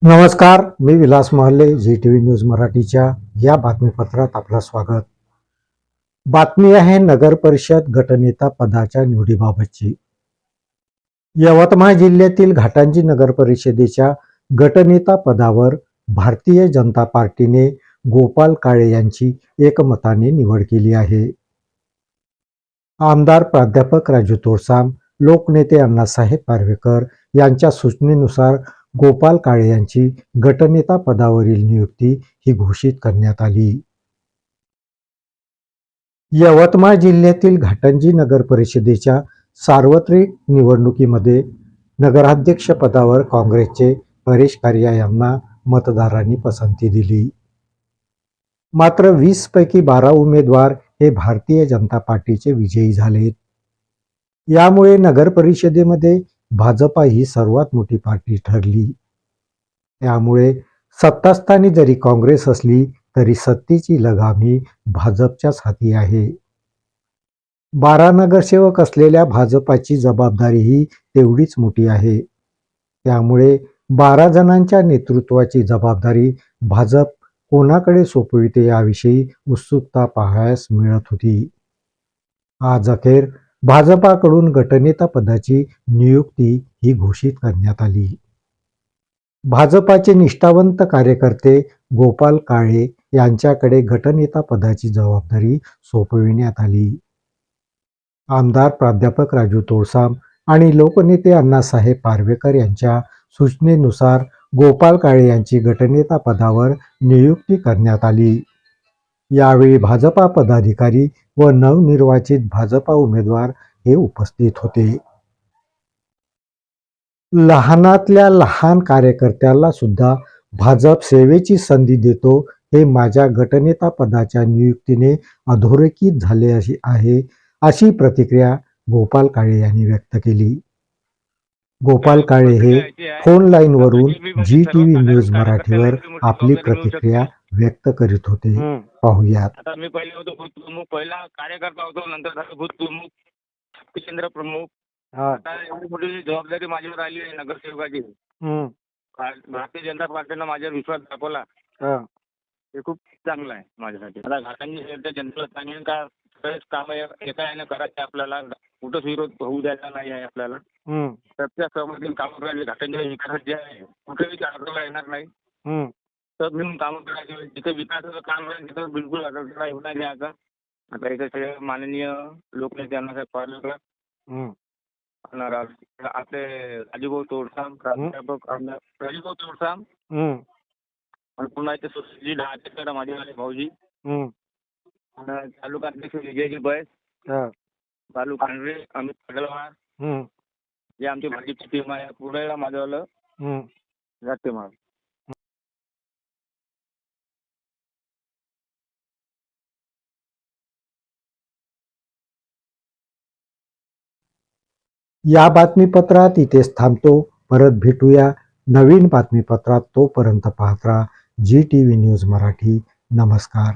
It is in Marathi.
नमस्कार, मी विलास महले. जी-टीव्ही न्यूज मराठीच्या या बातमीपत्रात आपलं स्वागत. बातमी आहे नगर परिषद गटनेता पदाच्या निवडीबाबतची. यवतमाळ जिल्ह्यातील घाटंजी नगर परिषदेच्या गटनेता पदावर भारतीय जनता पार्टीने गोपाल काळे यांची एकमताने निवड केली आहे. आमदार प्राध्यापक राजू तोडसाम, लोकनेते अण्णासाहेब पारवेकर यांच्या सूचनेनुसार गोपाल काळे यांची गटनेता पदावरील नियुक्ती ही घोषित करण्यात आली. यवतमाळ जिल्ह्यातील घाटंजी नगर परिषदेच्या सार्वत्रिक निवडणुकीमध्ये नगराध्यक्ष पदावर काँग्रेसचे परेश कारिया यांना मतदारांनी पसंती दिली. मात्र 20 पैकी 12 उमेदवार हे भारतीय जनता पार्टीचे विजयी झालेत. यामुळे नगर परिषदेमध्ये भाजपा ही सर्वात मोठी पार्टी ठरली. त्यामुळे सत्तास्थानी जरी काँग्रेस असली तरी सत्तेची लगाम ही भाजपच्याच हाती आहे. 12 नगरसेवक असलेल्या भाजपाची जबाबदारीही तेवढीच मोठी आहे. त्यामुळे 12 जणांच्या नेतृत्वाची जबाबदारी भाजप कोणाकडे सोपविते याविषयी उत्सुकता पाहायला मिळत होती. आज अखेर भाजपाकडून गटनेता पदाची नियुक्ती ही घोषित करण्यात आली. भाजपाचे निष्ठावंत कार्यकर्ते गोपाल काळे यांच्याकडे गटनेता पदाची जबाबदारी सोपविण्यात आली. आमदार प्राध्यापक राजू तोडसाम आणि लोकनेते अण्णासाहेब पारवेकर यांच्या सूचनेनुसार गोपाल काळे यांची गटनेता पदावर नियुक्ती करण्यात आली. यावेळी भाजपा पदाधिकारी व नवनिर्वाचित भाजपा उमेदवार हे उपस्थित होते. लहानातल्या लहान कार्यकर्त्याला सुद्धा भाजप सेवेची संधी देतो हे माझ्या गटनेता पदाच्या नियुक्तीने अधोरेखित झाले आहे, अशी प्रतिक्रिया गोपाल काळे यांनी व्यक्त केली. गोपाल काळे हे फोन लाईनवरून जी-टीव्ही न्यूज मराठीवर आपली प्रतिक्रिया व्यक्त करीत होते. पाहूयात. आता मी पहिले होतो बूथ प्रमुख, पहिला कार्यकर्ता होतो, नंतर झालो बूथ प्रमुख, केंद्र प्रमुख. आता एवढी मोठी जबाबदारी माझ्यावर आली आहे नगरसेवकाची. भारतीय जनता पार्टीनं माझ्यावर विश्वास दाखवला, हे खूप चांगलं आहे माझ्यासाठी. आता घाटंजी शहराच्या जनतेला सांगेन का सगळेच काम एका याने करायचे, आपल्याला कुठंच विरोध होऊ द्यायचा नाही आहे. आपल्याला प्रत्येक सहमतीने कामं करायची. घाटंजी विकास जे आहे कुठेही अडथळा येणार नाही. तर मिळून कामं करायचे. जिथे विकासाचं काम आहे तिथं बिलकुल अडथळा येऊ नाही द्यायचा. आता इथे माननीय लोकनेते अण्णासाहेब पारवेकर, आपले राजूभाऊ तोडसाम, प्राध्यापक राजूभाऊ तोडसाम, आणि पुन्हा इथे सुशीलजी ढाकेकर माझेवाले भाऊजी, तालुका अध्यक्ष विजयजी बैस, बालू कांडरे, अमित पगलवार, जे आमची भाजपची टीम आहे. पुढे माझ्यावालं जाते मग. या बातमीपत्रात इथेच थांबतो. परत भेटूया नवीन बातमीपत्रात. तोपर्यंत पाहत राहा जी-टीव्ही न्यूज मराठी. नमस्कार.